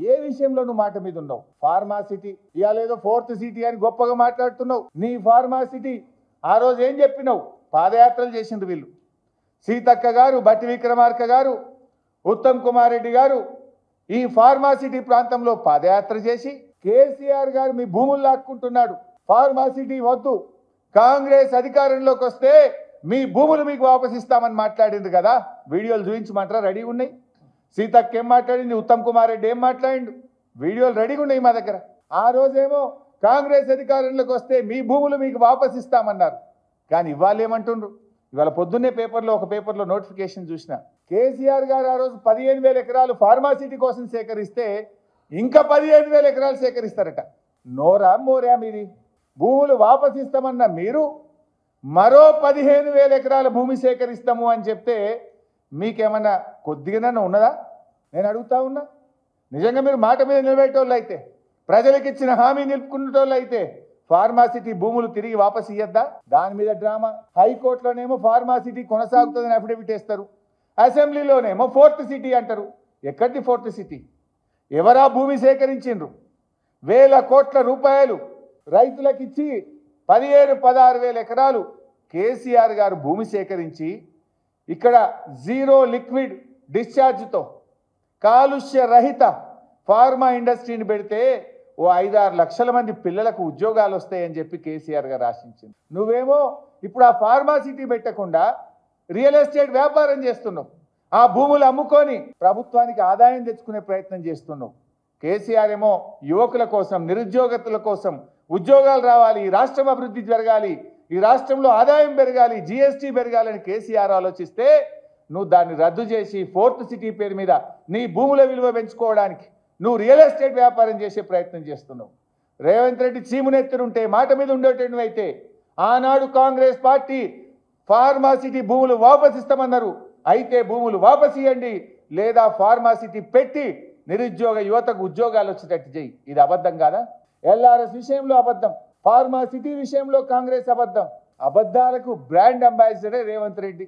ఏ విషయంలో నువ్వు మాట మీద ఉన్నావు? ఫార్మాసిటీ ఇవాళ ఏదో 4th సిటీ అని గొప్పగా మాట్లాడుతున్నావు. నీ ఫార్మాసిటీ ఆ రోజు ఏం చెప్పినావు? పాదయాత్రలు చేసిండ్రు వీళ్ళు. సీతక్క గారు, బట్టి విక్రమార్క గారు, ఉత్తమ్ కుమార్ రెడ్డి గారు ఈ ఫార్మాసిటీ ప్రాంతంలో పాదయాత్ర చేసి కేసీఆర్ గారు మీ భూములు లాక్కుంటున్నాడు, ఫార్మాసిటీ వద్దు, కాంగ్రెస్ అధికారంలోకి వస్తే మీ భూములు మీకు వాపసు ఇస్తామని మాట్లాడింది కదా. వీడియోలు చూపించమంటారా? రెడీగా ఉన్నాయి. సీతక్క ఏం మాట్లాడింది, ఉత్తమ్ కుమార్ రెడ్డి ఏం మాట్లాడిండు, వీడియోలు రెడీగా ఉన్నాయి మా దగ్గర. ఆ రోజేమో కాంగ్రెస్ అధికారంలోకి వస్తే మీ భూములు మీకు వాపసు ఇస్తామన్నారు. కానీ ఇవాళ ఏమంటుండ్రు? ఇవాళ పొద్దున్నే ఒక పేపర్లో నోటిఫికేషన్ చూసిన, కేసీఆర్ గారు ఆ రోజు 15,000 ఎకరాలు ఫార్మాసిటీ కోసం సేకరిస్తే ఇంకా 15,000 ఎకరాలు సేకరిస్తారట. నోరా మోరా మీది? భూములు వాపసు ఇస్తామన్న మీరు మరో 15,000 ఎకరాల భూమి సేకరిస్తాము అని చెప్తే మీకేమన్నా కొద్దిగానన్నా ఉన్నదా? నేను అడుగుతా ఉన్నా. నిజంగా మీరు మాట మీద నిలబెట్టేవాళ్ళు అయితే, ప్రజలకు ఇచ్చిన హామీ నిలుపుకునేటోళ్ళు అయితే ఫార్మాసిటీ భూములు తిరిగి వాపసు ఇయ్యద్దా? దాని మీద డ్రామా. హైకోర్టులోనేమో ఫార్మాసిటీ కొనసాగుతుందని అఫిడవిట్ వేస్తారు, అసెంబ్లీలోనేమో 4th సిటీ అంటారు. ఎక్కడి 4th సిటీ? ఎవరా భూమి సేకరించిండ్రు? వేల కోట్ల రూపాయలు రైతులకు ఇచ్చి 15,000-16,000 ఎకరాలు కేసీఆర్ గారు భూమి సేకరించి ఇక్కడ జీరో లిక్విడ్ డిశ్చార్జ్తో కాలుష్య రహిత ఫార్మా ఇండస్ట్రీని పెడితే ఓ 5-6 లక్షల మంది పిల్లలకు ఉద్యోగాలు వస్తాయని చెప్పి కేసీఆర్ గారు ఆశించింది. నువ్వేమో ఇప్పుడు ఆ ఫార్మాసిటీ పెట్టకుండా రియల్ ఎస్టేట్ వ్యాపారం చేస్తున్నావు, ఆ భూములు అమ్ముకొని ప్రభుత్వానికి ఆదాయం తెచ్చుకునే ప్రయత్నం చేస్తున్నావు. కేసీఆర్ ఏమో యువకుల కోసం, నిరుద్యోగతుల కోసం ఉద్యోగాలు రావాలి, ఈ రాష్ట్రం అభివృద్ధి జరగాలి, ఈ రాష్ట్రంలో ఆదాయం పెరగాలి, జీఎస్టీ పెరగాలని కేసీఆర్ ఆలోచిస్తే నువ్వు దాన్ని రద్దు చేసి 4th సిటీ పేరు మీద నీ భూముల విలువ పెంచుకోవడానికి నువ్వు రియల్ ఎస్టేట్ వ్యాపారం చేసే ప్రయత్నం చేస్తున్నావు. రేవంత్ రెడ్డి చీమునెత్తురుంటే మాట మీద ఉండేటట్టు అయితే ఆనాడు కాంగ్రెస్ పార్టీ ఫార్మాసిటీ భూములు వాపసు ఇస్తామన్నారు. అయితే భూములు వాపసు ఇవ్వండి, లేదా ఫార్మాసిటీ పెట్టి నిరుద్యోగ యువతకు ఉద్యోగాలు వచ్చేటట్టు చేయి. ఇది అబద్ధం కాదా? ఎల్ఆర్ఎస్ విషయంలో అబద్ధం, ఫార్మాసిటీ విషయంలో కాంగ్రెస్ అబద్ధం. అబద్ధాలకు బ్రాండ్ అంబాసిడరే రేవంత్ రెడ్డి.